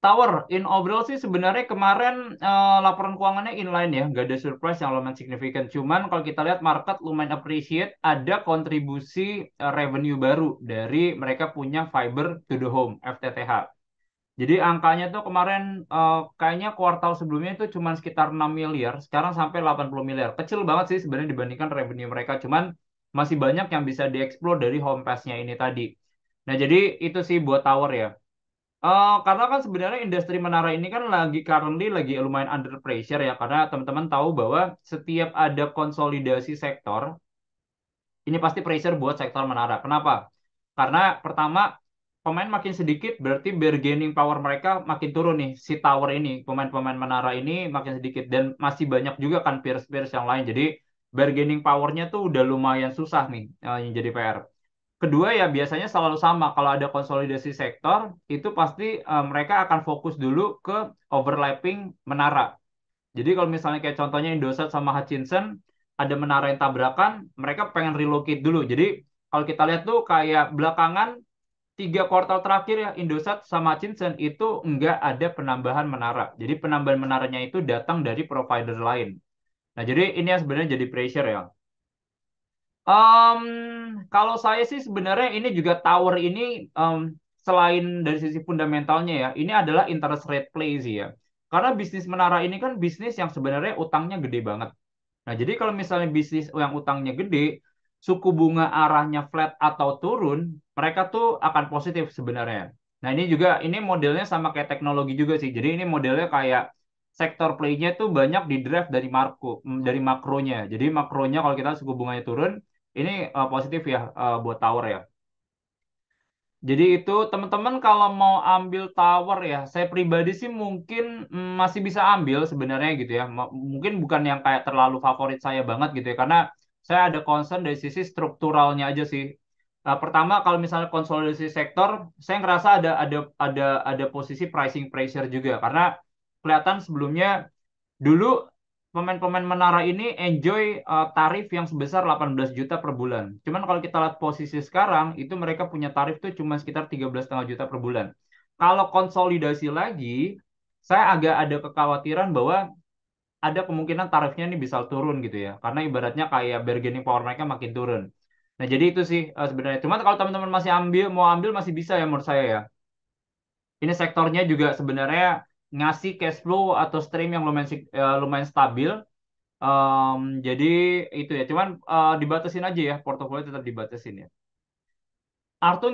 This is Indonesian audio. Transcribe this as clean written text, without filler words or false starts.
Tower, in overall sih sebenarnya kemarin laporan keuangannya inline ya, nggak ada surprise yang lumayan signifikan. Cuman kalau kita lihat market lumayan appreciate ada kontribusi revenue baru dari mereka punya fiber to the home (FTTH). Jadi angkanya tuh kemarin kayaknya kuartal sebelumnya itu cuma sekitar 6 miliar, sekarang sampai 80 miliar. Kecil banget sih sebenarnya dibandingkan revenue mereka, cuman masih banyak yang bisa dieksplor dari home pass-nya ini tadi. Nah, jadi itu sih buat tower ya. Karena kan sebenarnya industri menara ini kan currently lagi lumayan under pressure ya, karena teman-teman tahu bahwa setiap ada konsolidasi sektor, ini pasti pressure buat sektor menara. Kenapa? Karena pertama, pemain makin sedikit, berarti bargaining power mereka makin turun nih. Si tower ini, pemain-pemain menara ini makin sedikit. Dan masih banyak juga kan peers-peers yang lain. Jadi bargaining powernya tuh udah lumayan susah nih yang jadi PR. Kedua ya biasanya selalu sama. Kalau ada konsolidasi sektor, itu pasti mereka akan fokus dulu ke overlapping menara. Jadi kalau misalnya kayak contohnya Indosat sama Hutchinson, ada menara yang tabrakan, mereka pengen relocate dulu. Jadi kalau kita lihat tuh kayak belakangan 3 kuartal terakhir ya Indosat sama Hutchinson itu nggak ada penambahan menara. Jadi penambahan menaranya itu datang dari provider lain. Nah jadi ini yang sebenarnya jadi pressure ya. Em, Kalau saya sih sebenarnya ini juga tower ini selain dari sisi fundamentalnya ya, ini adalah interest rate play sih ya. Karena bisnis menara ini kan bisnis yang sebenarnya utangnya gede banget. Nah, jadi kalau misalnya bisnis yang utangnya gede, suku bunga arahnya flat atau turun, mereka tuh akan positif sebenarnya. Nah, ini juga ini modelnya sama kayak teknologi juga sih. Jadi ini modelnya kayak sektor play-nya tuh banyak di drive dari dari makronya. Jadi makronya kalau kita suku bunganya turun, ini positif ya buat tower ya. Jadi itu teman-teman kalau mau ambil tower ya, saya pribadi sih mungkin masih bisa ambil sebenarnya gitu ya. Mungkin bukan yang kayak terlalu favorit saya banget gitu ya, karena saya ada concern dari sisi strukturalnya aja sih. Pertama kalau misalnya konsolidasi sektor, saya ngerasa ada posisi pricing pressure juga karena kelihatan sebelumnya dulu pemain-pemain menara ini enjoy tarif yang sebesar 18 juta per bulan. Cuman kalau kita lihat posisi sekarang, itu mereka punya tarif tuh cuma sekitar 13,5 juta per bulan. Kalau konsolidasi lagi, saya agak ada kekhawatiran bahwa ada kemungkinan tarifnya ini bisa turun gitu ya. Karena ibaratnya kayak bargaining power mereka makin turun. Nah, jadi itu sih sebenarnya. Cuman kalau teman-teman masih mau ambil masih bisa ya menurut saya ya. Ini sektornya juga sebenarnya ngasih cash flow atau stream yang lumayan stabil. Jadi itu ya, cuman dibatasin aja ya, portofolio tetap dibatasin ya. Arto